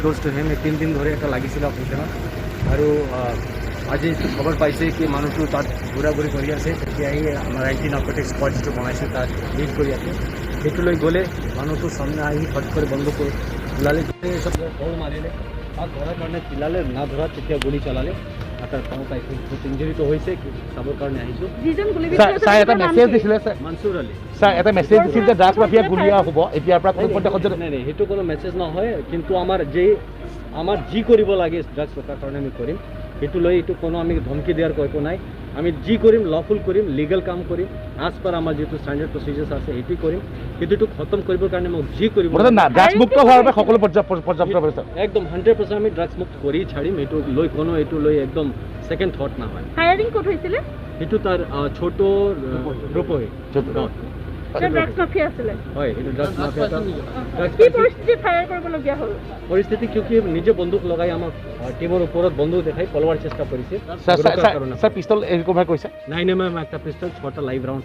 close to him 3 দিন ধৰে এটা লাগিছিল অপাৰেশ্যনত আৰু আজি খবৰ পাইছে কি মানুহটো তাত ঘূৰা-ঘূৰি কৰি আছে তেতিয়াই আমাৰ এন্টি নাৰ্কটিক স্কোৱাড যিটো বনাইছে তাত লিড কৰি আছে সেইটো লৈ গ'লে মানুহটো সামনে আহি ফট কৰি বন্ধ কৰি ওলালে সব দৌৰ মাৰিলে আৰু ধৰাৰ কাৰণে চিলালে না ধৰা তেতিয়া গুলি চলালে তাৰ পাওঁ পাইছে বহুত ইঞ্জুৰিটো হৈছে চাবৰ কাৰণে আহিছোঁ স্যাৰ এটা মেসেজ দিছিলে স্যাৰ মনসুৰ আলী স্যাৰ এটা মেসেজ দিছিল যে ড্ৰাগছ মাফিয়া গুলিয়া হ'ব এতিয়াৰ পৰা কোনো পৰ্যায়ত নাই নাই সেইটো কোনো মেছেজ নহয় কিন্তু আমাৰ যি কৰিব লাগে ড্ৰাগছ ৰখাৰ কাৰণে আমি কৰিম সেইটো লৈ এইটো কোনো আমি ধমকি দিয়াৰ একো নাই আমি যি কৰিম লফুল কৰিম লিগেল কাম কৰিম আজ পাৰ আমাৰ যিটো ষ্টেণ্ডাৰ্ড প্ৰচিজাৰ্ছ আছে সেইটো কৰিম কিন্তু খতম কৰিবৰ কাৰণে মোক যি কৰিব ড্ৰাগছ মুক্ত হোৱাৰ বাবে সকলো পৰ্যাপ্ত ব্যৱস্থা একদম 100% আমি ড্ৰাগছ মুক্ত কৰি ছাড়িম এইটো লৈ কোনো এইটো লৈ একদম সেকেন্ড থট না হয় ফায়ারিং কোড হয়েছিল সেইটো তাৰ ছোট ৰূপহী ড্ৰাগছ মাফিয়া আছিলে হয় এইটো ড্ৰাগছ মাফিয়া কি পৰিস্থিতি ফায়াৰ কৰিবলগীয়া হ'ল পৰিস্থিতি কিউকি নিজে বন্দুক লগাই আমাক টিমৰ ওপৰত বন্দুক দেখাই পলোৱাৰ চেষ্টা কৰিছে স্যাৰ পিস্তল ৰিকভাৰ কৰিছে নাই নাই মই একটা পিস্তল 6টা লাইভ ৰাউন্ডস